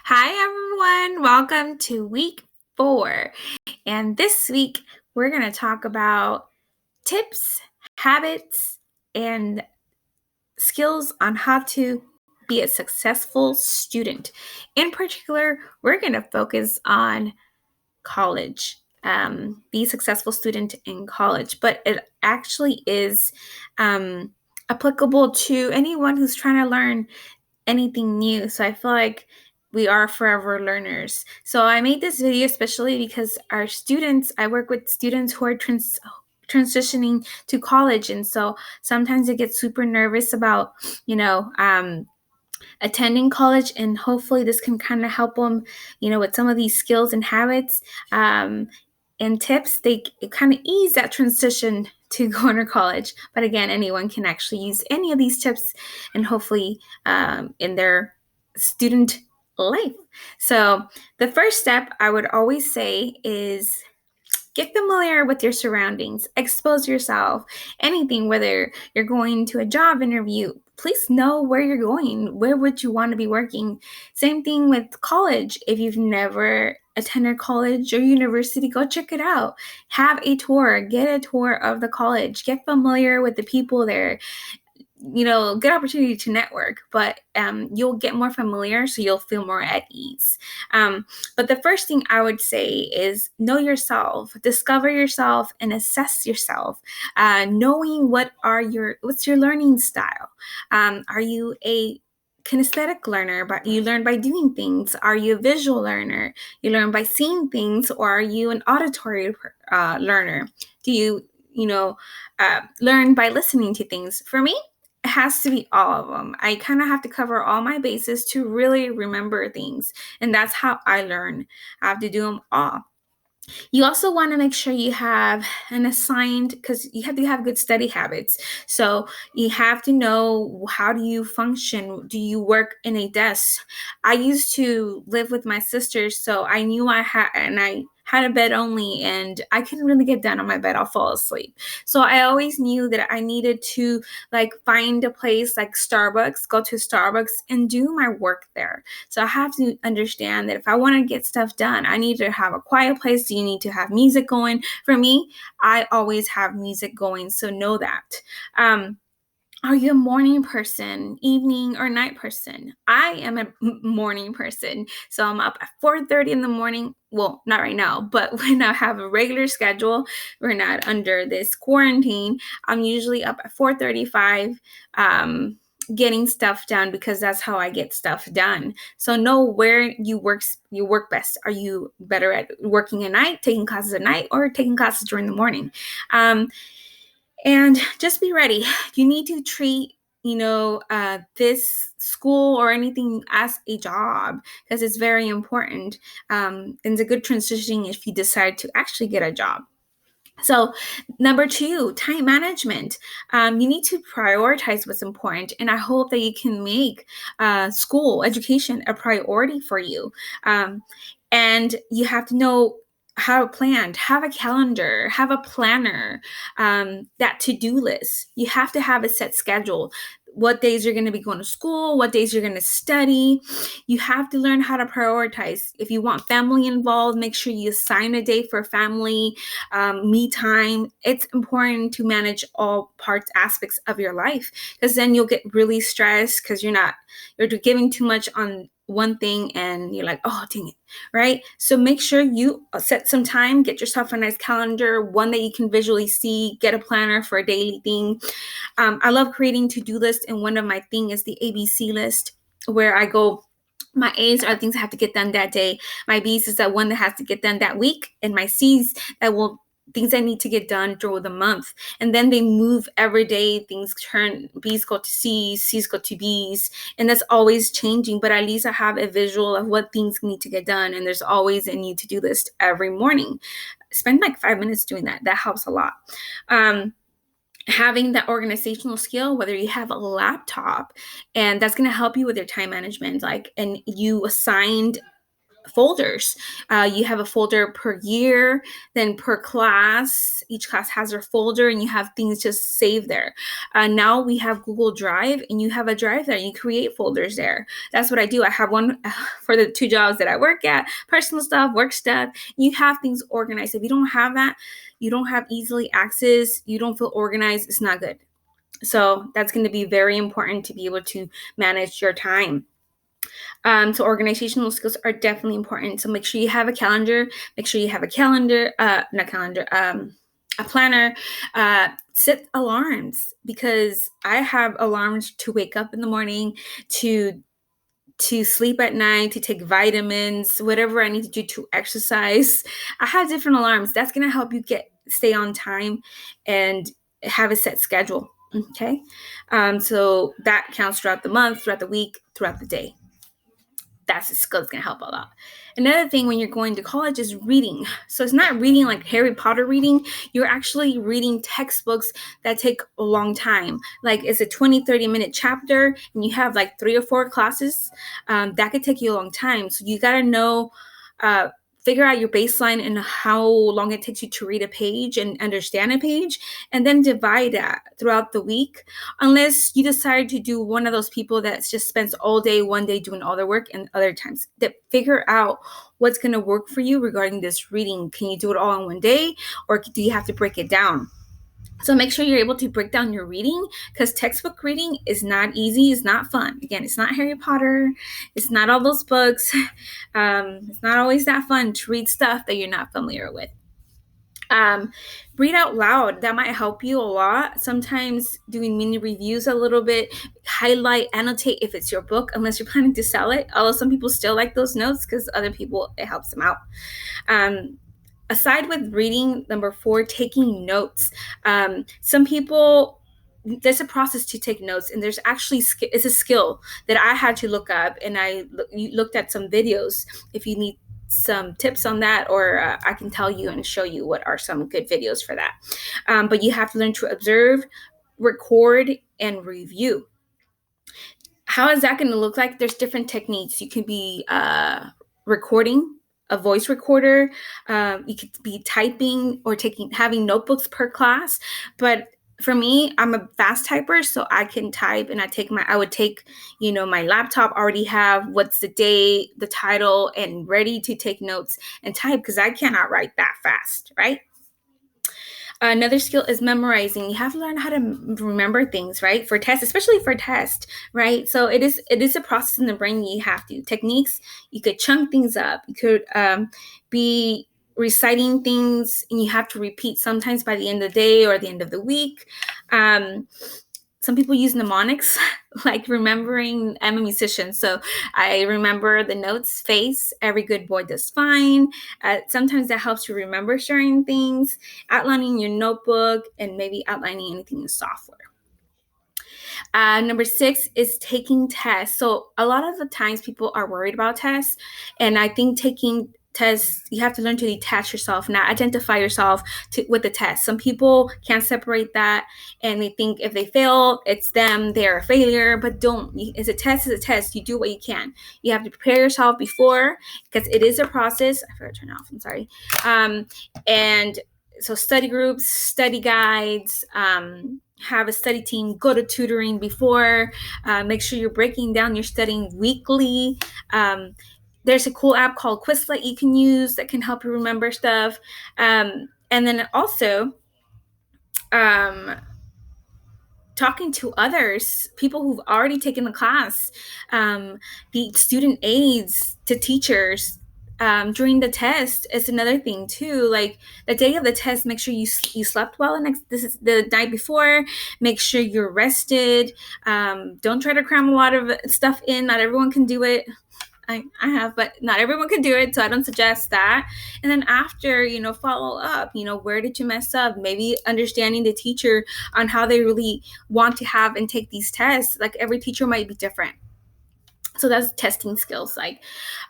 Hi, everyone. Welcome to week 4. And this week, we're going to talk about tips, habits, and skills on how to be a successful student. In particular, we're going to focus on college, be a successful student in college, but it actually is applicable to anyone who's trying to learn anything new. So I feel like we are forever learners. So I made this video especially because I work with students who are transitioning to college. And so sometimes I get super nervous about, attending college, and hopefully this can kind of help them, with some of these skills and habits and tips. They kind of ease that transition to going to college. But again, anyone can actually use any of these tips and hopefully in their student life. So the first step I would always say is get familiar with your surroundings, expose yourself, anything, whether you're going to a job interview, please know where you're going. Where would you want to be working? Same thing with college. If you've never attended college or university, go check it out. Have a tour, get a tour of the college, get familiar with the people there. Good opportunity to network, but you'll get more familiar, so you'll feel more at ease. But the first thing I would say is know yourself, discover yourself, and assess yourself. Knowing what's your learning style. Are you a kinesthetic learner, but you learn by doing things? Are you a visual learner? You learn by seeing things, or are you an auditory learner? Do you learn by listening to things? For me, it has to be all of them. I kind of have to cover all my bases to really remember things. And that's how I learn. I have to do them all. You also want to make sure you have an assigned, because you have to have good study habits. So you have to know, how do you function? Do you work in a desk? I used to live with my sisters, so I knew I had a bed only, and I couldn't really get down on my bed. I'll fall asleep. So I always knew that I needed to find a place like Starbucks, go to Starbucks and do my work there. So I have to understand that if I want to get stuff done, I need to have a quiet place. You need to have music going. For me, I always have music going, so know that. Are you a morning person, evening, or night person? I am a morning person. So I'm up at 4:30 in the morning. Well, not right now, but when I have a regular schedule, we're not under this quarantine, I'm usually up at 4:35 getting stuff done, because that's how I get stuff done. So know where you work best. Are you better at working at night, taking classes at night, or taking classes during the morning? And just be ready. You need to treat, this school or anything as a job, because it's very important. And it's a good transition if you decide to actually get a job. So, number 2, time management. You need to prioritize what's important, and I hope that you can make school education a priority for you. And you have to know how to plan, have a calendar, have a planner, that to-do list. You have to have a set schedule. What days you're going to be going to school, what days you're going to study. You have to learn how to prioritize. If you want family involved, make sure you assign a day for family, me time. It's important to manage all aspects of your life, because then you'll get really stressed because you're giving too much on one thing and you're like, oh, dang it, right? So make sure you set some time, get yourself a nice calendar, one that you can visually see, get a planner for a daily thing. I love creating to-do lists, and one of my thing is the ABC list, where I go, my A's are things I have to get done that day. My B's is that one that has to get done that week, and my C's things I need to get done through the month. And then they move every day. Things turn, B's go to C's, C's go to B's, and that's always changing. But at least I have a visual of what things need to get done, and there's always a need to do list every morning. Spend 5 minutes doing that. That helps a lot. Having that organizational skill, whether you have a laptop, and that's going to help you with your time management, and you assigned folders. You have a folder per year, then per class. Each class has their folder, and you have things just saved there. Now we have Google Drive, and you have a drive there. You create folders there. That's what I do. I have one for the 2 jobs that I work at, personal stuff, work stuff. You have things organized. If you don't have that, you don't have easily access, you don't feel organized, it's not good. So that's going to be very important to be able to manage your time. So organizational skills are definitely important. So make sure you have a calendar. Make sure you have a planner. Set alarms, because I have alarms to wake up in the morning, to sleep at night, to take vitamins, whatever I need to do to exercise. I have different alarms. That's going to help you stay on time and have a set schedule. Okay. So that counts throughout the month, throughout the week, throughout the day. That's a skill that's going to help a lot. Another thing when you're going to college is reading. So it's not reading like Harry Potter reading. You're actually reading textbooks that take a long time. Like it's a 20-30 minute chapter, and you have like 3 or 4 classes. That could take you a long time. So you got to know, figure out your baseline and how long it takes you to read a page and understand a page, and then divide that throughout the week. Unless you decide to do one of those people that just spends all day, one day doing all their work, and other times that figure out what's going to work for you regarding this reading. Can you do it all in one day, or do you have to break it down? So make sure you're able to break down your reading, because textbook reading is not easy. It's not fun. Again, it's not Harry Potter. It's not all those books. It's not always that fun to read stuff that you're not familiar with. Read out loud. That might help you a lot. Sometimes doing mini reviews a little bit, highlight, annotate if it's your book, unless you're planning to sell it. Although some people still like those notes, because other people, it helps them out. Aside with reading, number 4, taking notes. Some people, there's a process to take notes, and there's actually, it's a skill that I had to look up, and I looked at some videos. If you need some tips on that, or I can tell you and show you what are some good videos for that. But you have to learn to observe, record, and review. How is that going to look like? There's different techniques. You can be recording, a voice recorder. You could be typing or having notebooks per class. But for me, I'm a fast typer, so I can type, and I would take, my laptop, already have what's the date, the title, and ready to take notes and type, because I cannot write that fast, right? Another skill is memorizing. You have to learn how to remember things, right? For tests, especially for tests, right? So it is a process in the brain. You have to techniques. You could chunk things up. You could be reciting things, and you have to repeat sometimes by the end of the day or the end of the week. Some people use mnemonics, like remembering. I'm a musician, so I remember the notes, face, every good boy does fine. Sometimes that helps you remember certain things, outlining your notebook, and maybe outlining anything in software. Number 6 is taking tests. So a lot of the times people are worried about tests, and I think taking tests, you have to learn to detach yourself, not identify yourself with the test. Some people can't separate that, and they think if they fail, it's them, they're a failure. But don't. It's a test. It's a test. You do what you can. You have to prepare yourself before, because it is a process. I forgot to turn off. I'm sorry. And so study groups, study guides, have a study team, go to tutoring before, make sure you're breaking down your studying weekly. There's a cool app called Quizlet you can use that can help you remember stuff. And then also talking to others, people who've already taken the class, the student aides to teachers during the test is another thing too. Like the day of the test, make sure you slept well. This is the night before. Make sure you're rested. Don't try to cram a lot of stuff in. Not everyone can do it. I have, but not everyone can do it, so I don't suggest that. And then after, follow up, where did you mess up? Maybe understanding the teacher on how they really want to have and take these tests. Like every teacher might be different. So that's testing skills. Like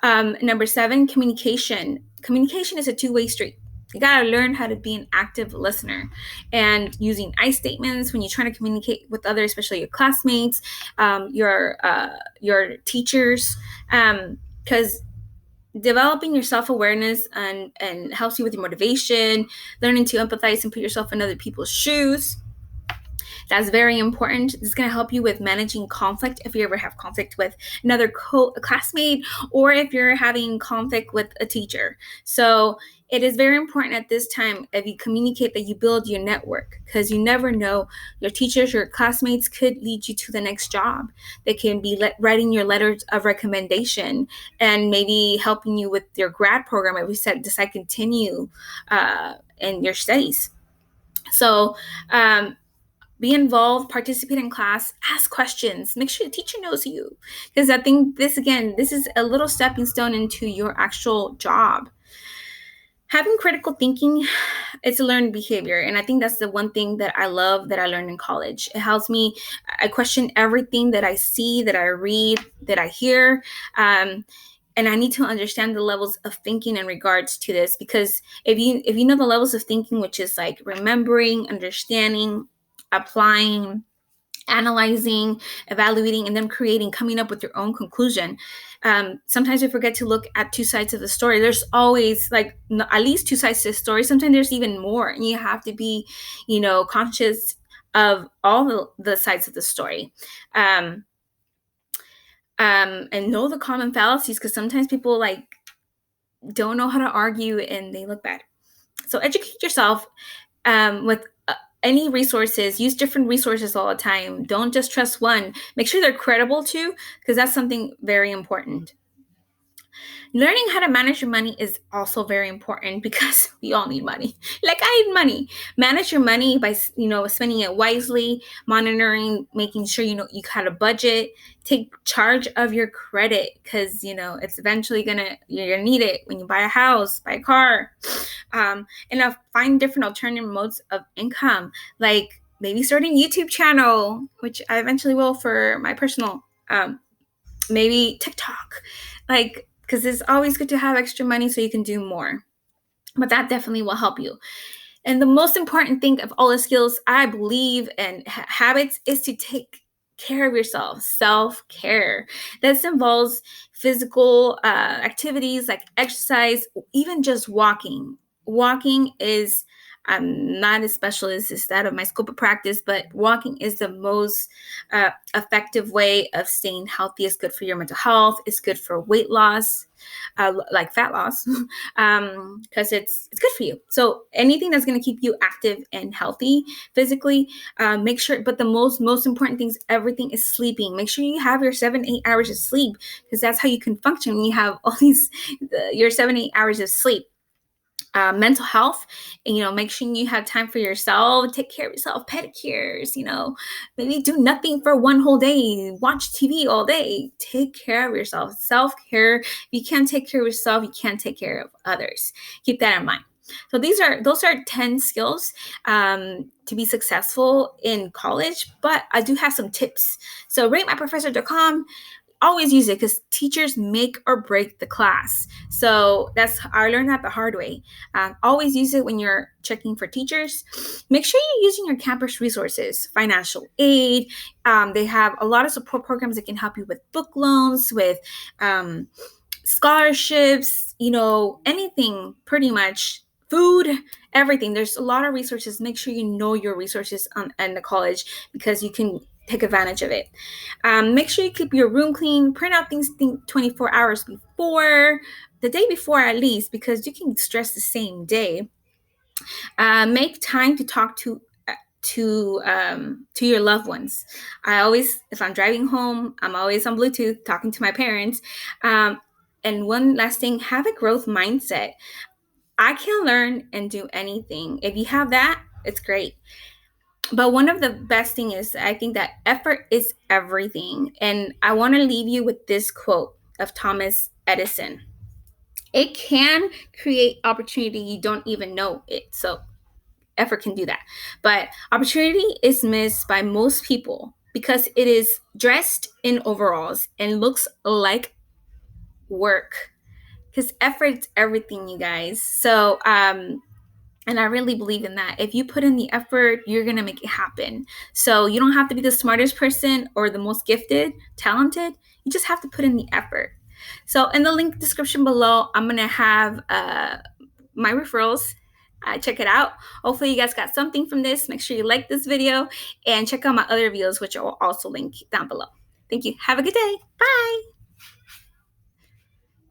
number 7, communication. Communication is a two-way street. You got to learn how to be an active listener, and using I statements when you're trying to communicate with others, especially your classmates, your teachers, because developing your self-awareness and helps you with your motivation, learning to empathize and put yourself in other people's shoes. That's very important. It's going to help you with managing conflict if you ever have conflict with another classmate, or if you're having conflict with a teacher. So it is very important at this time, if you communicate, that you build your network, because you never know. Your teachers, your classmates could lead you to the next job. They can be writing your letters of recommendation and maybe helping you with your grad program if you decide to continue in your studies. So be involved, participate in class, ask questions, make sure the teacher knows you. Because I think this is a little stepping stone into your actual job. Having critical thinking, it's a learned behavior. And I think that's the one thing that I love that I learned in college. It helps me, I question everything that I see, that I read, that I hear. And I need to understand the levels of thinking in regards to this, because if you know the levels of thinking, which is like remembering, understanding, applying, analyzing, evaluating, and then coming up with your own conclusion. Sometimes we forget to look at two sides of the story. There's always like at least two sides to the story. Sometimes there's even more, and you have to be, conscious of all the sides of the story. And know the common fallacies, because sometimes people don't know how to argue and they look bad. So educate yourself with any resources. Use different resources all the time. Don't just trust one. Make sure they're credible too, because that's something very important. Learning how to manage your money is also very important, because we all need money. Like, I need money. Manage your money by, spending it wisely, monitoring, making sure you had a budget. Take charge of your credit, because it's eventually you're gonna need it when you buy a house, buy a car. And find different alternative modes of income, like maybe starting a YouTube channel, which I eventually will for my personal, maybe TikTok, because it's always good to have extra money so you can do more. But that definitely will help you. And the most important thing of all the skills, I believe, and habits, is to take care of yourself. Self-care. This involves physical activities like exercise, even just walking. Walking is, I'm not a specialist, it's that of my scope of practice, but walking is the most effective way of staying healthy. It's good for your mental health. It's good for weight loss, like fat loss, because it's good for you. So anything that's going to keep you active and healthy physically, make sure. But the most important things, everything is sleeping. Make sure you have your 7-8 hours of sleep, because that's how you can function when you have all your 7-8 hours of sleep. Mental health, and make sure you have time for yourself. Take care of yourself. Pedicures, maybe do nothing for one whole day. Watch TV all day. Take care of yourself. Self-care. If you can't take care of yourself, you can't take care of others. Keep that in mind. So those are 10 skills to be successful in college. But I do have some tips. So ratemyprofessor.com. Always use it, because teachers make or break the class. So I learned that the hard way. Always use it when you're checking for teachers. Make sure you're using your campus resources, financial aid. They have a lot of support programs that can help you with book loans, with scholarships, anything pretty much. Food, everything. There's a lot of resources. Make sure you know your resources in the college, because you can take advantage of it. Make sure you keep your room clean. Print out things 24 hours before, the day before at least, because you can stress the same day. Make time to talk to your loved ones. If I'm driving home, I'm always on Bluetooth talking to my parents. And one last thing, have a growth mindset. I can learn and do anything. If you have that, it's great. But one of the best thing is, I think that effort is everything. And I want to leave you with this quote of Thomas Edison. It can create opportunity, you don't even know it. So effort can do that. But opportunity is missed by most people because it is dressed in overalls and looks like work. Because effort's everything, you guys. So and I really believe in that. If you put in the effort, you're going to make it happen. So you don't have to be the smartest person or the most gifted, talented. You just have to put in the effort. So in the link description below, I'm going to have my referrals. Check it out. Hopefully you guys got something from this. Make sure you like this video and check out my other videos, which I will also link down below. Thank you. Have a good day. Bye.